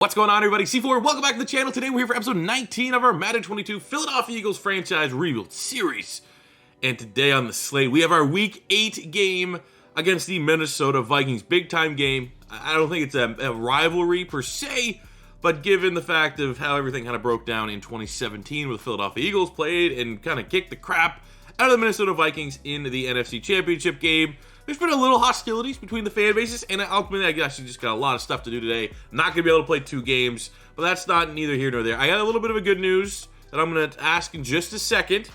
What's going on, everybody? C4, welcome back to the channel. Today we're here for episode 19 of our Madden 22 Philadelphia Eagles franchise rebuild series. And today on the slate, we have our Week 8 game against the Minnesota Vikings. Big time game. I don't think it's a rivalry per se, but given the fact of how everything kind of broke down in 2017 with the Philadelphia Eagles played and kind of kicked the crap out of the Minnesota Vikings in the NFC Championship game, there's been a little hostilities between the fan bases, and ultimately, I guess you just got a lot of stuff to do today. Not going to be able to play 2 games, but that's not neither here nor there. I got a little bit of a good news that I'm going to ask in just a second.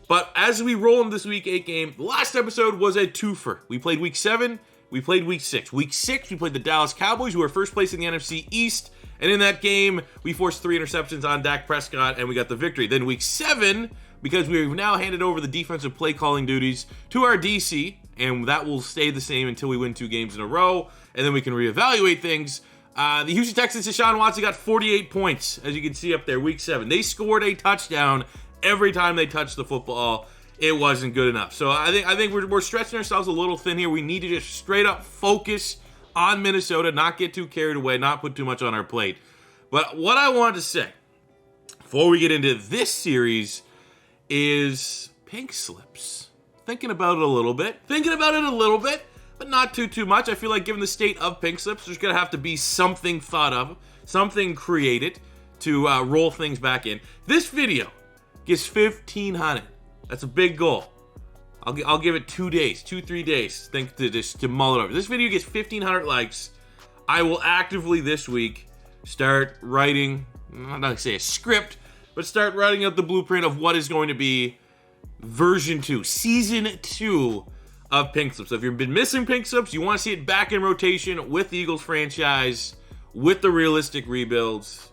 But as we roll into this Week 8 game, the last episode was a twofer. We played Week 7, we played Week 6. Week 6, we played the Dallas Cowboys, who were first place in the NFC East. And in that game, we forced 3 interceptions on Dak Prescott, and we got the victory. Then Week 7, because we've now handed over the defensive play calling duties to our DC, and that will stay the same until we win 2 games in a row, and then we can reevaluate things. The Houston Texans, Deshaun Watson got 48 points, as you can see up there, Week 7. They scored a touchdown every time they touched the football. It wasn't good enough. So I think we're stretching ourselves a little thin here. We need to just straight up focus on Minnesota, not get too carried away, not put too much on our plate. But what I wanted to say before we get into this series is pink slips. Thinking about it a little bit, but not too much. I feel like given the state of pink slips, there's going to have to be something thought of, something created to roll things back in. This video gets 1,500. That's a big goal. I'll give it 2 days, 2-3 days. To mull it over. This video gets 1,500 likes. I will actively this week start writing, I'm not going to say a script, but start writing out the blueprint of what is going to be version 2, season 2 of pink slips. So if you've been missing pink slips, you want to see it back in rotation with the Eagles franchise, with the realistic rebuilds.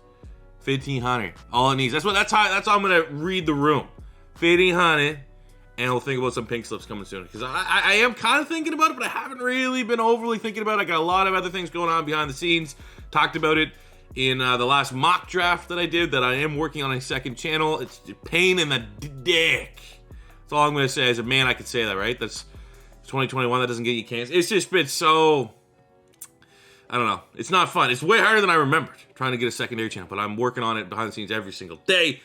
1,500, all it needs. That's how I'm gonna read the room. 1,500, and we'll think about some pink slips coming soon. Because I am kind of thinking about it, but I haven't really been overly thinking about it. I got a lot of other things going on behind the scenes. Talked about it in the last mock draft that I did, that I am working on a second channel. It's a pain in the dick. That's all I'm going to say. As a man, I could say that, right? That's 2021. That doesn't get you canceled. It's just been so, I don't know. It's not fun. It's way harder than I remembered trying to get a secondary channel, but I'm working on it behind the scenes every single day,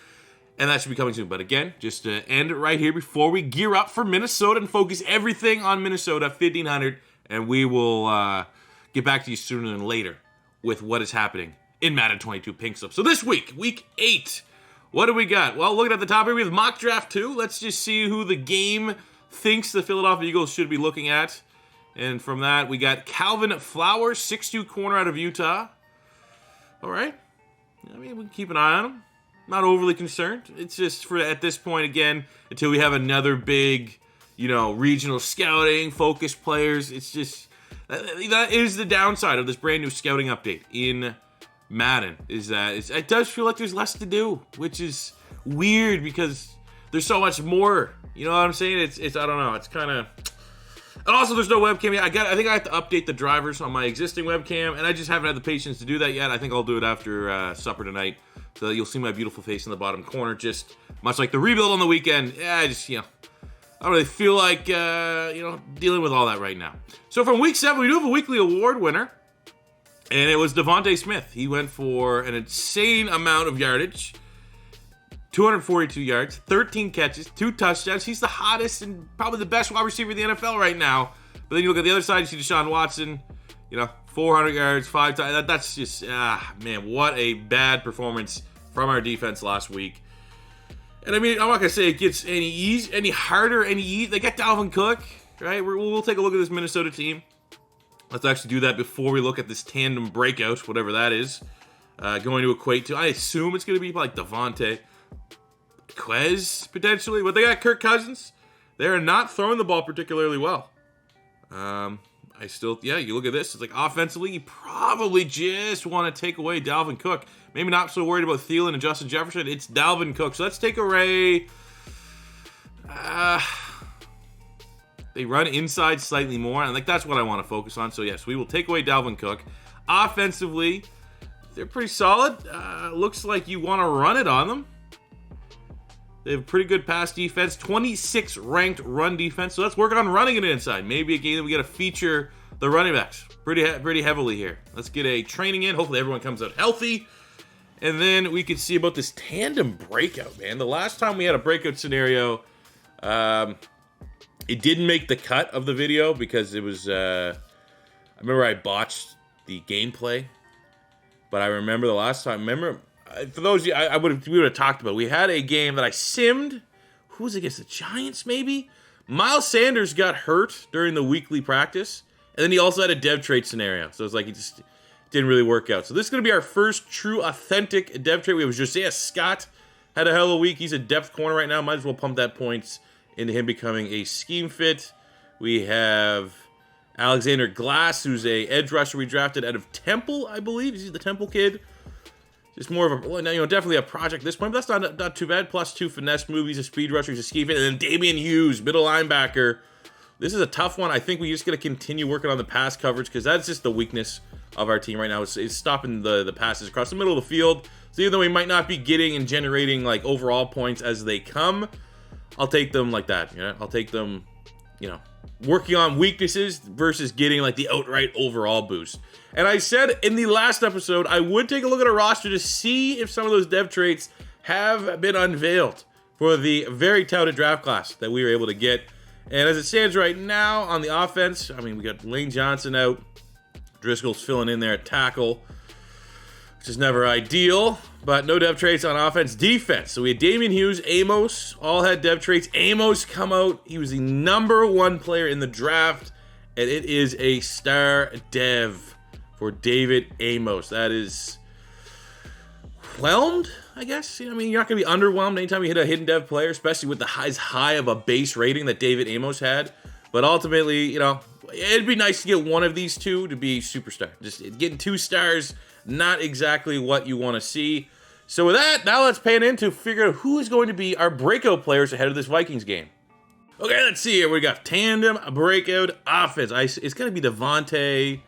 and that should be coming soon. But again, just to end it right here before we gear up for Minnesota and focus everything on Minnesota, 1,500, and we will get back to you sooner than later with what is happening in Madden 22 pink slips. So this week, Week 8, what do we got? Well, looking at the top here, we have mock draft 2. Let's just see who the game thinks the Philadelphia Eagles should be looking at. And from that, we got Calvin Flowers, 6'2" corner out of Utah. All right. I mean, we can keep an eye on him. Not overly concerned. It's just for at this point, again, until we have another big, regional scouting, focused players. It's just, that is the downside of this brand new scouting update in Madden, is that it does feel like there's less to do, which is weird because there's so much more. You know what I'm saying? It's I don't know. It's kind of, and also there's no webcam yet. I think I have to update the drivers on my existing webcam, and I just haven't had the patience to do that yet. I think I'll do it after supper tonight, so that you'll see my beautiful face in the bottom corner, just much like the rebuild on the weekend. Yeah, I don't really feel like dealing with all that right now. So from Week 7, we do have a weekly award winner. And it was Devontae Smith. He went for an insane amount of yardage. 242 yards, 13 catches, 2 touchdowns. He's the hottest and probably the best wide receiver in the NFL right now. But then you look at the other side, you see Deshaun Watson, 400 yards, 5 touchdowns. That's just, man, what a bad performance from our defense last week. And I mean, I'm not going to say it gets any harder, any easy. They got Dalvin Cook, right? We'll take a look at this Minnesota team. Let's actually do that before we look at this tandem breakout, whatever that is, going to equate to. I assume it's going to be like Devontae, Quez, potentially. But they got Kirk Cousins. They are not throwing the ball particularly well. You look at this. It's like offensively, you probably just want to take away Dalvin Cook. Maybe not so worried about Thielen and Justin Jefferson. It's Dalvin Cook. So let's take away. They run inside slightly more, and that's what I want to focus on. So yes, we will take away Dalvin Cook. Offensively, they're pretty solid. Looks like you want to run it on them. They have pretty good pass defense, 26th ranked run defense. So let's work on running it inside. Maybe a game that we get a feature the running backs pretty heavily here. Let's get a training in. Hopefully everyone comes out healthy. And then we can see about this tandem breakout, man. The last time we had a breakout scenario, it didn't make the cut of the video because it was, I remember I botched the gameplay. But I remember the last time, for those of you, we would have talked about, we had a game that I simmed. Who was it against? The Giants, maybe? Miles Sanders got hurt during the weekly practice. And then he also had a dev trade scenario. So it's like he just didn't really work out. So this is going to be our first true, authentic dev trade. We have Josiah Scott. Had a hell of a week. He's a depth corner right now. Might as well pump that points into him becoming a scheme fit. We have Alexander Glass, who's a edge rusher we drafted out of Temple, I believe. He's the Temple kid. Just more of a, definitely a project at this point. But that's not too bad. +2 finesse move. He's a speed rusher. He's a scheme fit. And then Damian Hughes, middle linebacker. This is a tough one. I think we just got to continue working on the pass coverage because that's just the weakness of our team right now. It's stopping the passes across the middle of the field. So even though we might not be getting and generating like overall points as they come, I'll take them like that. I'll take them, working on weaknesses versus getting like the outright overall boost. And I said in the last episode, I would take a look at our roster to see if some of those dev traits have been unveiled for the very touted draft class that we were able to get. And as it stands right now on the offense, we got Lane Johnson out. Driscoll's filling in there at tackle, which is never ideal, but no dev traits on offense. Defense, so we had Damian Hughes, Amos, all had dev traits. Amos come out. He was the #1 player in the draft, and it is a star dev for David Amos. That is whelmed, I guess. You're not going to be underwhelmed anytime you hit a hidden dev player, especially with the high of a base rating that David Amos had. But ultimately, it'd be nice to get one of these two to be superstar. Just getting 2 stars, not exactly what you want to see. So with that, now let's pan in to figure out who is going to be our breakout players ahead of this Vikings game. Okay, let's see here. We got tandem breakout offense. It's going to be Devontae.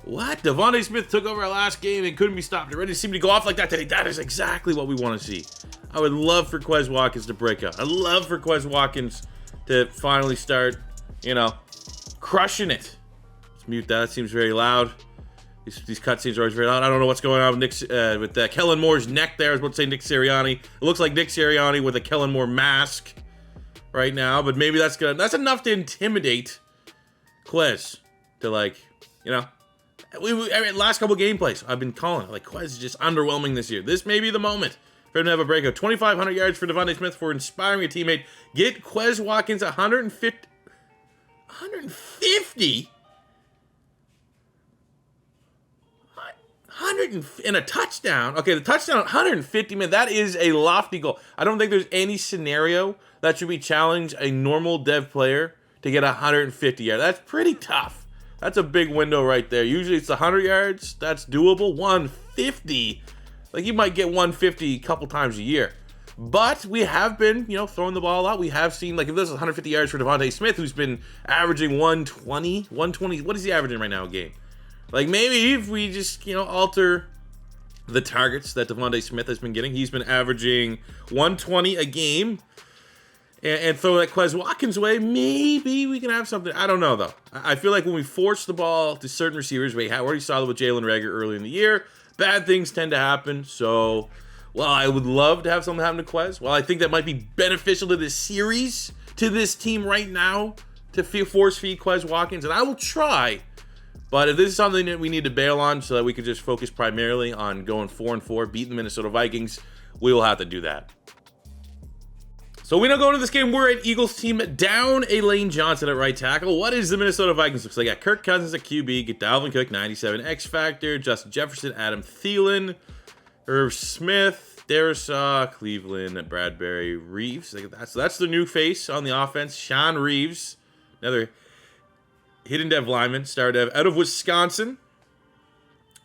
What? Devontae Smith took over our last game and couldn't be stopped. They're ready to see me go off like that today. That is exactly what we want to see. I would love for Quez Watkins to break out. I'd love for Quez Watkins to finally start, crushing it. Let's mute that. That seems very loud. These cutscenes are always very loud. I don't know what's going on with Kellen Moore's neck there. I was about to say Nick Sirianni. It looks like Nick Sirianni with a Kellen Moore mask right now, but maybe that's enough to intimidate Quez to last couple gameplays I've been calling it. Quez is just underwhelming this year. This may be the moment for him to have a breakout. 2,500 yards for Devontae Smith for inspiring a teammate. Get Quez Watkins 150 and a touchdown. Okay, the touchdown 150, man, that is a lofty goal. I don't think there's any scenario that should be challenge a normal dev player to get 150 yards. That's pretty tough. That's a big window right there. Usually it's 100 yards. That's doable. 150. You might get 150 a couple times a year. But we have been, throwing the ball a lot. We have seen, if this is 150 yards for Devontae Smith, who's been averaging 120. What is he averaging right now a game? Maybe if we just, alter the targets that Devontae Smith has been getting. He's been averaging 120 a game. And throw that Quez Watkins way, maybe we can have something. I don't know, though. I feel like when we force the ball to certain receivers, we already saw that with Jalen Reagor early in the year, bad things tend to happen. So, while I would love to have something happen to Quez, while I think that might be beneficial to this series, to this team right now, to force feed Quez Watkins, and I will try. But if this is something that we need to bail on so that we can just focus primarily on going 4-4, beating the Minnesota Vikings, we will have to do that. So we now go into this game. We're an Eagles team down a Lane Johnson at right tackle. What is the Minnesota Vikings? Looks like I got Kirk Cousins at QB, get Dalvin Cook, 97 X Factor, Justin Jefferson, Adam Thielen, Irv Smith, Darisaw, Cleveland, Bradbury, Reeves. So that's the new face on the offense. Sean Reeves, another hidden dev lineman, star dev out of Wisconsin.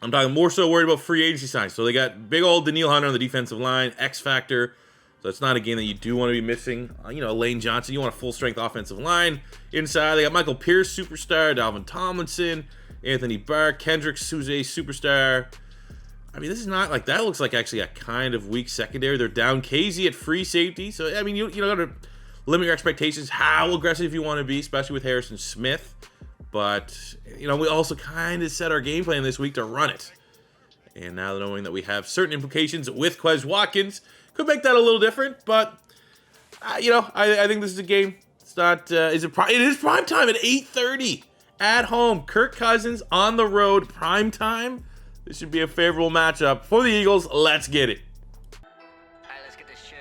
I'm talking more so worried about free agency signs. So they got big old Daniil Hunter on the defensive line, X Factor. So it's not a game that you do want to be missing. Lane Johnson, you want a full-strength offensive line. Inside, they got Michael Pierce, superstar, Dalvin Tomlinson, Anthony Barr, Kendrick Souze, superstar. This is not that looks like actually a kind of weak secondary. They're down KZ at free safety. So, you got to limit your expectations, how aggressive you want to be, especially with Harrison Smith. But, you know, we also kind of set our game plan this week to run it. And now knowing that we have certain implications with Quez Watkins, could make that a little different. But, you know, I think this is a game. It's not, it is prime time at 8:30 at home. Kirk Cousins on the road, prime time. This should be a favorable matchup for the Eagles. Let's get it. All right, let's get this shit.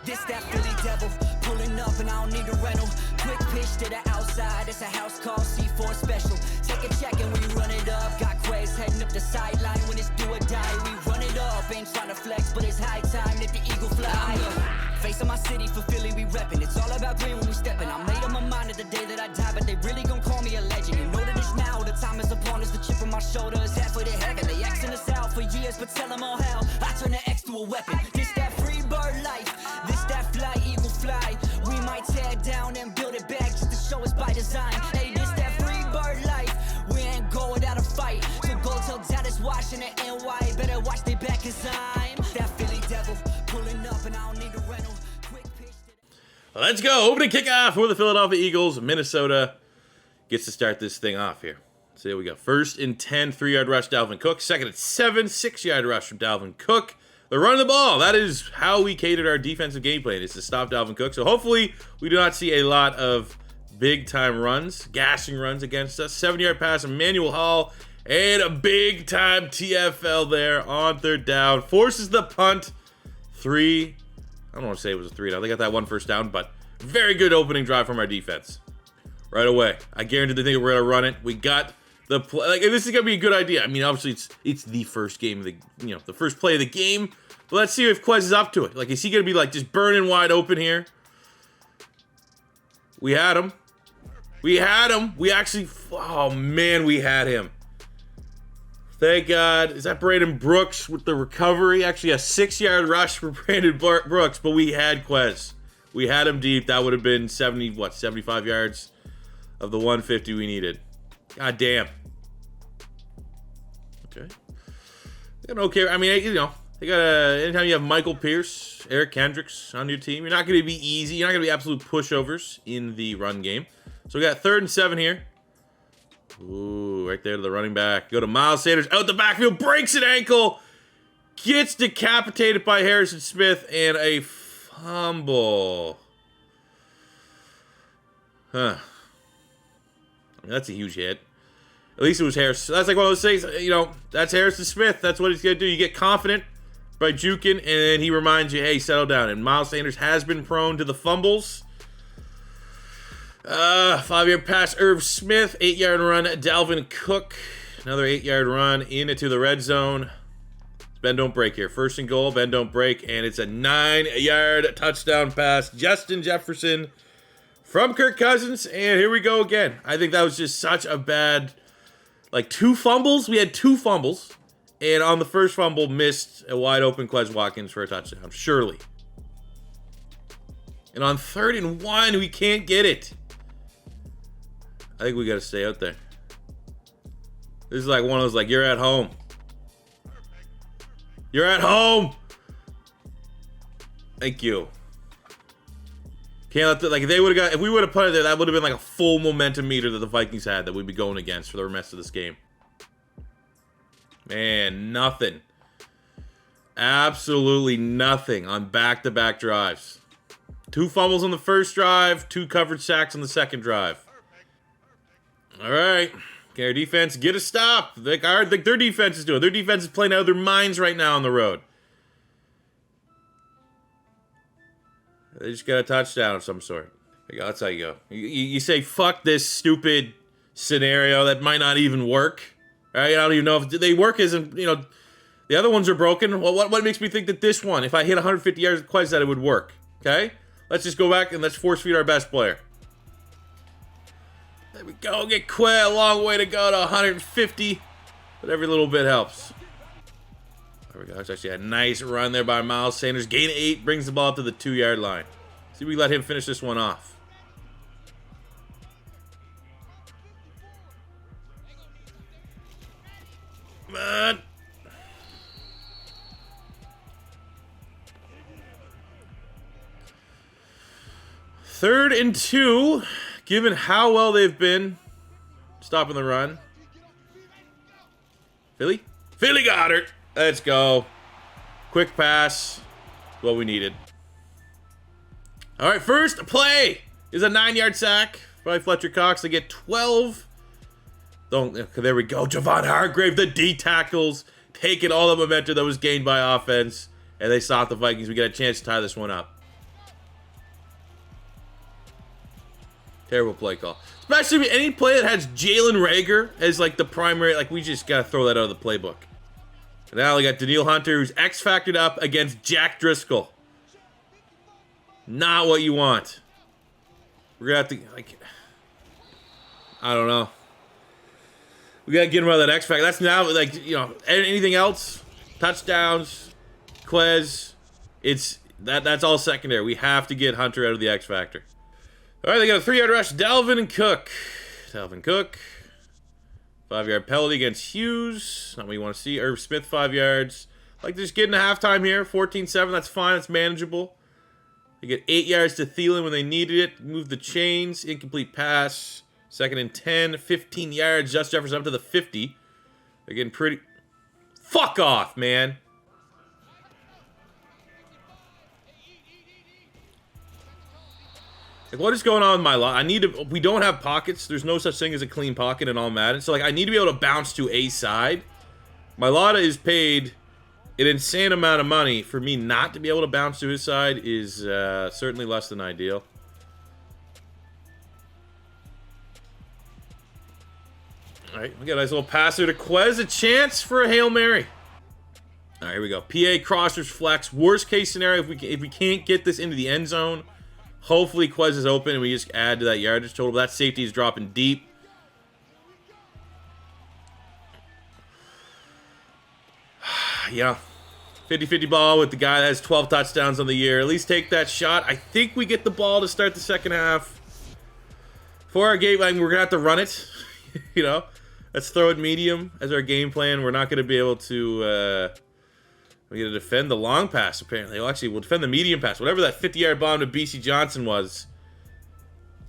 This that Philly devil pulling up and I don't need a rental. Quick pitch to the outside. It's a house call C4 special. Take a check and we run it up. Got Quez heading up the sideline when it's do or die. We run it up. Ain't trying to flex, but it's high time that the Eagle fly. Face of my city for Philly, we reppin'. It's all about green when we steppin'. I made up my mind at the day that I die, but they really gon' call me a legend. You know that it's now, the time is upon us. The chip on my shoulder is halfway to heaven. They Xing us out for years, but tell them all hell. I turn the X to a weapon. This that free bird life, this that fly, eagle fly. We might tear it down and build it back just to show us by design. Hey, this that free bird life, we ain't go without a fight. So go tell dad it's watching the NY, better watch they back cause I'm that Philly devil pulling up and I don't need a rental. Quick pitch to Let's go. Opening kickoff for the Philadelphia Eagles. Minnesota gets to start this thing off here. So here we go. First and 10, 3-yard rush, Dalvin Cook. Second and 7, 6-yard rush from Dalvin Cook. They're running the ball. That is how we catered our defensive game plan, is to stop Dalvin Cook. So hopefully we do not see a lot of big-time runs, gassing runs against us. 7-yard pass, Emmanuel Hall, and a big-time TFL there on third down. Forces the punt. I don't want to say it was a 3 down. They got that one first down, but very good opening drive from our defense. Right away. I guarantee they think we're going to run it. We got the play. Like, this is going to be a good idea. I mean, obviously, it's the first game of the, you know, the first play of the game. But let's see if Quez is up to it. Like, is he going to be, like, just burning wide open here? We had him. We had him. We actually, oh, man, we had him. Thank God. Is that Brandon Brooks with the recovery? Actually, a 6-yard rush for Brandon Brooks, but we had Quez. We had him deep. That would have been 75 yards of the 150 we needed. God damn. Okay. Okay. I mean, you know, they got anytime you have Michael Pierce, Eric Kendricks on your team, you're not going to be easy. You're not going to be absolute pushovers in the run game. So we got 3rd and 7 here. Ooh, right there to the running back. Go to Miles Sanders out the backfield, breaks an ankle, gets decapitated by Harrison Smith, and a fumble. Huh. I mean, that's a huge hit. At least it was Harrison. That's like one of those things, you know, that's Harrison Smith. That's what he's going to do. You get confident by juking, and then he reminds you, hey, settle down. And Miles Sanders has been prone to the fumbles. 5-yard pass, Irv Smith. 8-yard run, Dalvin Cook. Another 8-yard run into the red zone. Bend don't break here. 1st and goal, bend don't break. And it's a 9-yard touchdown pass. Justin Jefferson from Kirk Cousins. And here we go again. I think that was just such a bad, like 2 fumbles. We had 2 fumbles. And on the first fumble, missed a wide open Quez Watkins for a touchdown. Surely. And on 3rd and 1, we can't get it. I think we got to stay out there. This is like one of those, like, you're at home. You're at home. Thank you. Can't let the, like, if they would have got, if we would have put it there, that would have been like a full momentum meter that the Vikings had that we'd be going against for the rest of this game. Man, nothing. Absolutely nothing on back-to-back drives. 2 fumbles on the first drive, 2 covered sacks on the second drive. All right. Can our defense get a stop? Like their defense is doing. Their defense is playing out of their minds right now on the road. They just got a touchdown of some sort. There you go. That's how you go. You say, fuck this stupid scenario that might not even work. All right? I don't even know if they work. Isn't, you know, the other ones are broken. Well, what makes me think that this one, if I hit 150 yards of Quez, that it would work? Okay? Let's just go back and let's force feed our best player. There we go. Get Quez. A long way to go to 150. But every little bit helps. There we go. It's actually a nice run there by Miles Sanders. Gain 8. Brings the ball up to the 2-yard line. See if we let him finish this one off. Come on. Third and 2. Given how well they've been Stopping the run. Philly? Philly got her. Let's go. Quick pass. What we needed. All right, first play is a 9-yard sack by Fletcher Cox. They get 12. There we go. Javon Hargrave, the D tackles, taking all the momentum that was gained by offense, and they stop the Vikings. We get a chance to tie this one up. Terrible play call. Especially any play that has Jalen Reagor as like the primary, like we just gotta throw that out of the playbook. And now we got Danielle Hunter, who's X-factored up against Jack Driscoll. Not what you want. We're gonna have to, like, I don't know. We gotta get him out of that X factor. That's now, like, you know, anything else, touchdowns, Quez, that's all secondary. We have to get Hunter out of the X factor. All right, they got a 3-yard rush. Dalvin Cook. 5-yard penalty against Hughes. Not what you want to see. Irv Smith, 5 yards. Like, just getting a halftime here. 14-7. That's fine. That's manageable. They get 8 yards to Thielen when they needed it. Move the chains. Incomplete pass. 2nd and 10. 15 yards. Just Jefferson up to the 50. They're getting pretty... Fuck off, man. Like, what is going on with my line? I need to... We don't have pockets. There's no such thing as a clean pocket in all Madden. So, like, I need to be able to bounce to a side. My Lotta is paid an insane amount of money. For me not to be able to bounce to his side is certainly less than ideal. All right, we got a nice little passer to Quez. A chance for a Hail Mary. All right, here we go. PA crossers flex. Worst case scenario, if we can't get this into the end zone, hopefully Quez is open and we just add to that yardage total. That safety is dropping deep. Yeah. 50-50 ball with the guy that has 12 touchdowns on the year. At least take that shot. I think we get the ball to start the second half. For our game, we're going to have to run it. You know, let's throw it medium as our game plan. We're not going to be able to... we're going to defend the long pass, apparently. Well, actually, we'll defend the medium pass. Whatever that 50-yard bomb to BC Johnson was.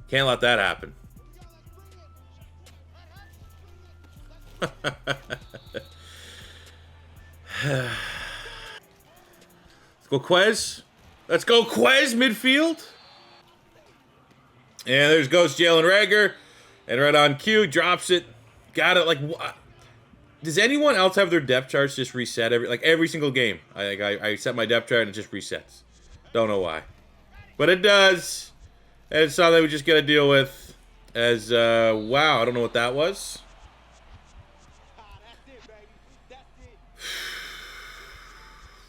Can't let that happen. Let's go Quez. Let's go Quez midfield. And there's goes Jalen Reagor. And right on cue, drops it. Got it. Like, does anyone else have their depth charts just reset every single game? I set my depth chart and it just resets. Don't know why. But it does. And it's something we just got to deal with. As, wow, I don't know what that was.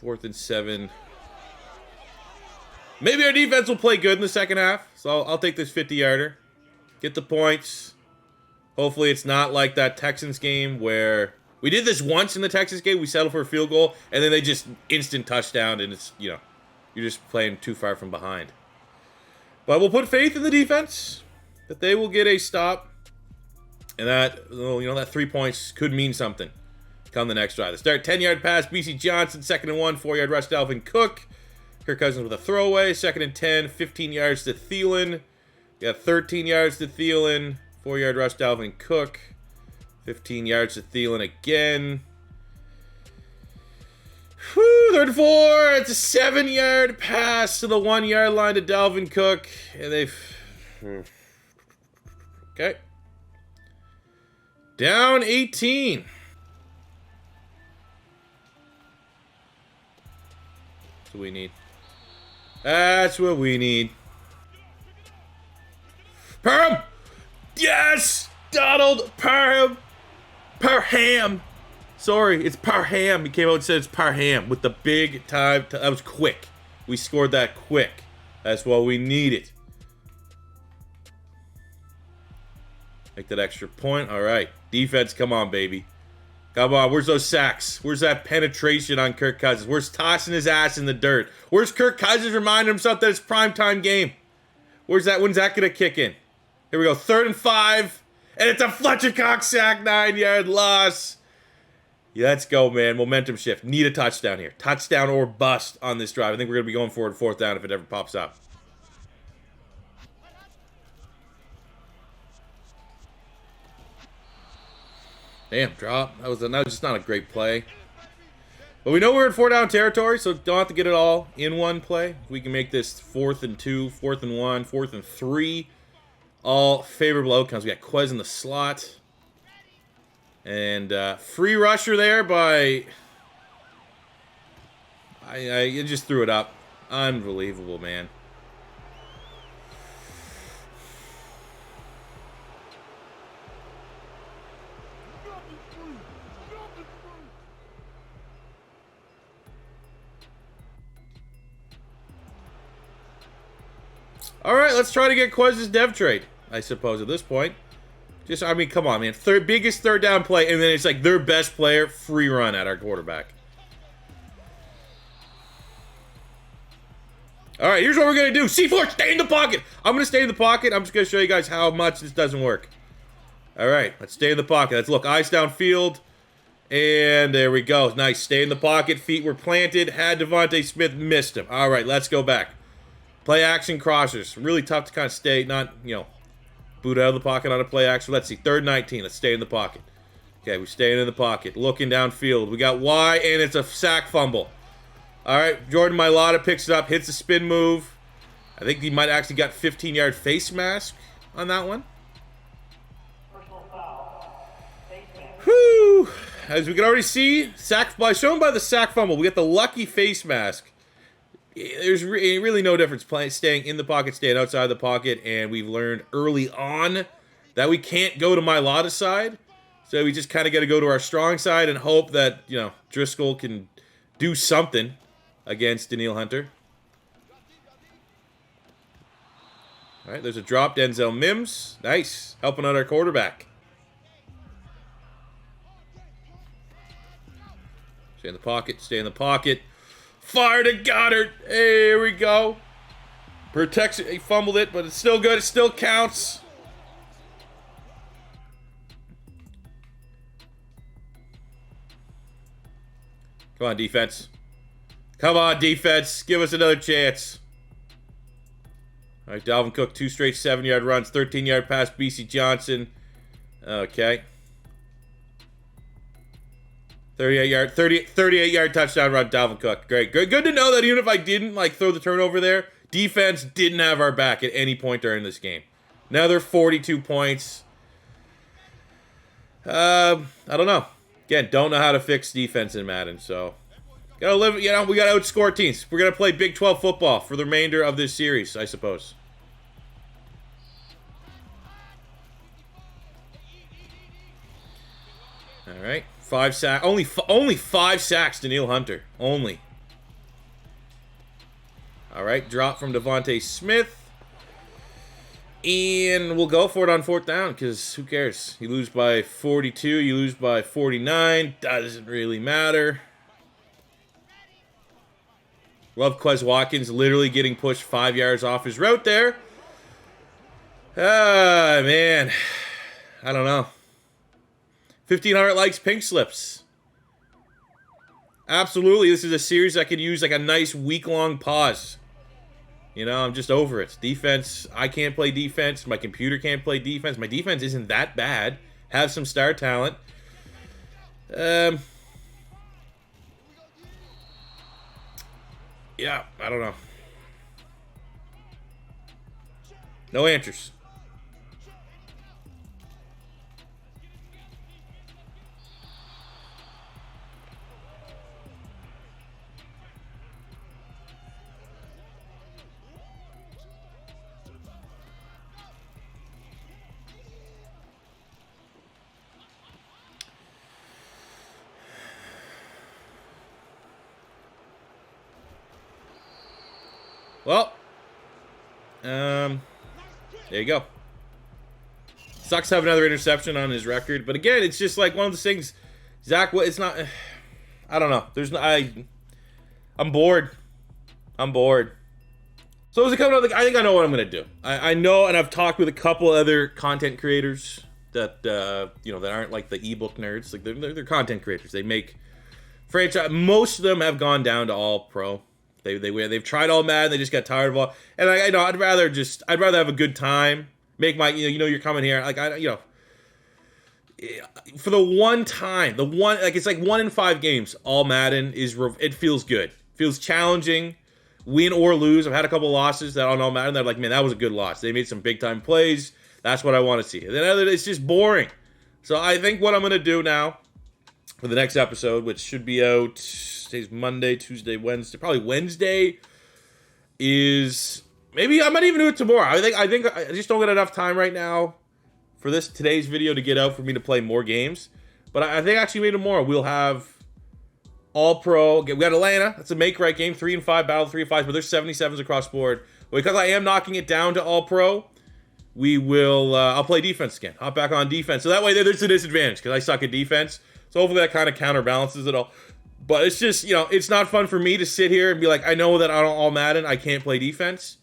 Fourth and 7. Maybe our defense will play good in the second half. So I'll take this 50-yarder. Get the points. Hopefully it's not like that Texans game where we did this once in the Texans game. We settled for a field goal, and then they just instant touchdown, and it's, you know, you're just playing too far from behind. But we'll put faith in the defense that they will get a stop, and that, you know, that 3 points could mean something come the next drive. The start 10-yard pass, BC Johnson, 2nd and 1, 4-yard rush, Dalvin Cook. Kirk Cousins with a throwaway, 2nd and 10, 15 yards to Thielen. Got 13 yards to Thielen, 4-yard rush, Dalvin Cook. 15 yards to Thielen again. Whew, 3rd and 4. It's a 7-yard pass to the 1-yard line to Dalvin Cook. And they've... Okay. Down 18. That's what we need. That's what we need. Parham! Yes! Donald Parham! Parham! Sorry, it's Parham. He came out and said it's Parham with the big time. That was quick. We scored that quick. That's what we needed. Make that extra point. All right. Defense, come on, baby. Come on. Where's those sacks? Where's that penetration on Kirk Cousins? Where's tossing his ass in the dirt? Where's Kirk Cousins reminding himself that it's primetime game? Where's that? When's that going to kick in? Here we go. 3rd and 5. And it's a Fletcher Cox sack. 9-yard loss. Yeah, let's go, man. Momentum shift. Need a touchdown here. Touchdown or bust on this drive. I think we're going to be going for it 4th down if it ever pops up. Damn, drop. That was just not a great play. But we know we're in 4-down territory, so don't have to get it all in one play. We can make this 4th and 2, 4th and 1, 4th and 3. All favorable outcomes. We got Quez in the slot. And free rusher there by... I just threw it up. Unbelievable, man. All right, let's try to get Quez's dev trade, I suppose, at this point. Just, I mean, come on, man. Biggest third down play, and then it's like their best player, free run at our quarterback. All right, here's what we're going to do. C4, stay in the pocket. I'm going to stay in the pocket. I'm just going to show you guys how much this doesn't work. All right, let's stay in the pocket. Let's look. Eyes downfield. And there we go. Nice. Stay in the pocket. Feet were planted. Had Devontae Smith. Missed him. All right, let's go back. Play action crossers. Really tough to kind of stay, not, you know, boot out of the pocket on a play action. Let's see. 3rd and 19. Let's stay in the pocket. Okay, we're staying in the pocket. Looking downfield. We got Y, and it's a sack fumble. All right, Jordan Mailata picks it up, hits a spin move. I think he might actually got 15-yard face mask on that one. Whew. As we can already see, shown by the sack fumble, we get the lucky face mask. There's really no difference staying in the pocket, staying outside the pocket, and we've learned early on that we can't go to Mailata's side. So we just kind of got to go to our strong side and hope that, you know, Driscoll can do something against Daniil Hunter. All right, there's a drop. Denzel Mims. Nice. Helping out our quarterback. Stay in the pocket. Stay in the pocket. Fire to Goddard. Hey, here we go. Protects it. He fumbled it, but it's still good. It still counts. Come on, defense. Come on, defense. Give us another chance. All right, Dalvin Cook, 2 straight 7-yard runs, 13-yard pass, BC Johnson. Okay. 38-yard touchdown run, Dalvin Cook. Great. Good to know that even if I didn't, like, throw the turnover there, defense didn't have our back at any point during this game. Another 42 points. I don't know. Again, don't know how to fix defense in Madden, so... Gotta live, you know, we gotta outscore teams. We're gonna play Big 12 football for the remainder of this series, I suppose. All right, 5 sacks. Only 5 sacks, Daniil Hunter. Only. All right, drop from Devontae Smith. And we'll go for it on 4th down, because who cares? You lose by 42, you lose by 49. Doesn't really matter. Love Quez Watkins literally getting pushed 5 yards off his route there. Ah, man. I don't know. 1,500 likes, pink slips. Absolutely, this is a series that could use like a nice week-long pause. You know, I'm just over it. Defense, I can't play defense. My computer can't play defense. My defense isn't that bad. Have some star talent. Yeah, I don't know. No answers. Well, there you go. Sucks to have another interception on his record, but again, it's just like one of those things. Zach, it's not. I don't know. There's no. I'm bored. I'm bored. So as it comes out, I think I know what I'm gonna do. I know, and I've talked with a couple other content creators that you know, that aren't like the ebook nerds. Like they're content creators. They make franchise. Most of them have gone down to all pro. They've tried all Madden. They just got tired of all. And I know I'd rather have a good time. Make my, you know, you're coming here. Like, you know, for the one time, it's like 1 in 5 games, all Madden it feels good. Feels challenging, win or lose. I've had a couple losses that on all Madden that I'm like, man, that was a good loss. They made some big time plays. That's what I want to see. And then it's just boring. So I think what I'm going to do now for the next episode, which should be out, today's Monday, Tuesday, Wednesday, probably Wednesday, is maybe I might even do it tomorrow. I think I just don't get enough time right now for today's video to get out for me to play more games. But I think actually maybe tomorrow we'll have All Pro. We got Atlanta. That's a make right game. 3 and 5 battle, 3 and 5, but there's 77s across board. But because I am knocking it down to All Pro, we will. I'll play defense again. Hop back on defense. So that way there's a disadvantage because I suck at defense. So hopefully that kind of counterbalances it all. But it's just, it's not fun for me to sit here and be like, I know that on All Madden I can't play defense.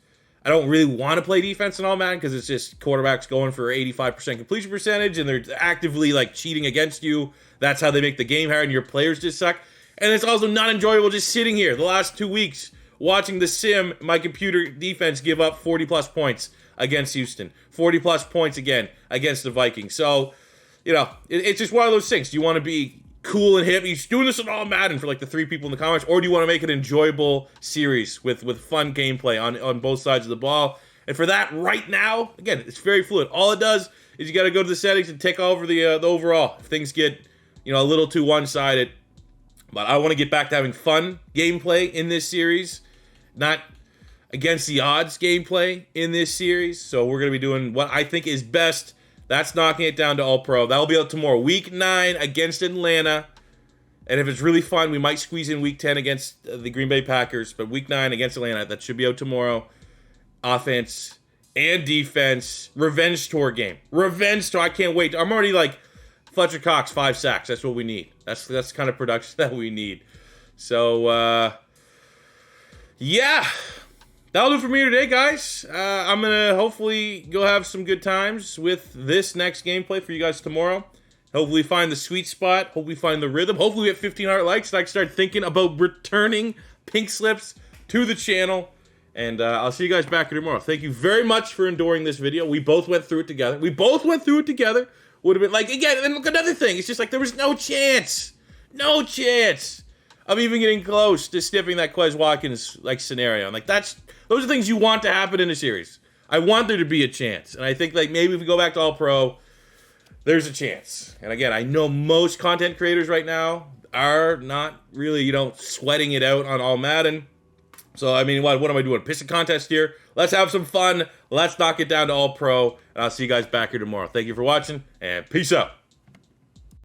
I don't really want to play defense in All Madden because it's just quarterbacks going for 85% completion percentage and they're actively like cheating against you. That's how they make the game hard and your players just suck. And it's also not enjoyable just sitting here the last 2 weeks watching the sim, my computer defense give up 40-plus points against Houston. 40-plus points again against the Vikings. So, it's just one of those things. Do you want to be cool and hip? Are you doing this in All Madden for like the 3 people in the comments? Or do you want to make an enjoyable series with fun gameplay on both sides of the ball? And for that, right now, again, it's very fluid. All it does is you got to go to the settings and take over the overall. If things get, a little too one-sided. But I want to get back to having fun gameplay in this series. Not against the odds gameplay in this series. So we're going to be doing what I think is best. That's knocking it down to All Pro. That'll be out tomorrow. Week 9 against Atlanta. And if it's really fun, we might squeeze in Week 10 against the Green Bay Packers. But Week 9 against Atlanta, that should be out tomorrow. Offense and defense. Revenge tour game. Revenge tour. I can't wait. I'm already like Fletcher Cox, 5 sacks. That's what we need. That's the kind of production that we need. So, yeah. That'll do it for me today, guys. I'm going to hopefully go have some good times with this next gameplay for you guys tomorrow. Hopefully find the sweet spot. Hopefully find the rhythm. Hopefully we have 1,500 likes and I can start thinking about returning pink slips to the channel. And I'll see you guys back here tomorrow. Thank you very much for enduring this video. We both went through it together. Would have been like, again, and look, another thing. It's just like there was no chance. No chance of even getting close to sniffing that Quez Watkins like scenario. I'm like, those are things you want to happen in a series. I want there to be a chance. And I think like maybe if we go back to All Pro, there's a chance. And again, I know most content creators right now are not really, sweating it out on All Madden. So, I mean, what am I doing? Piss a contest here. Let's have some fun. Let's knock it down to All Pro. And I'll see you guys back here tomorrow. Thank you for watching, and peace out.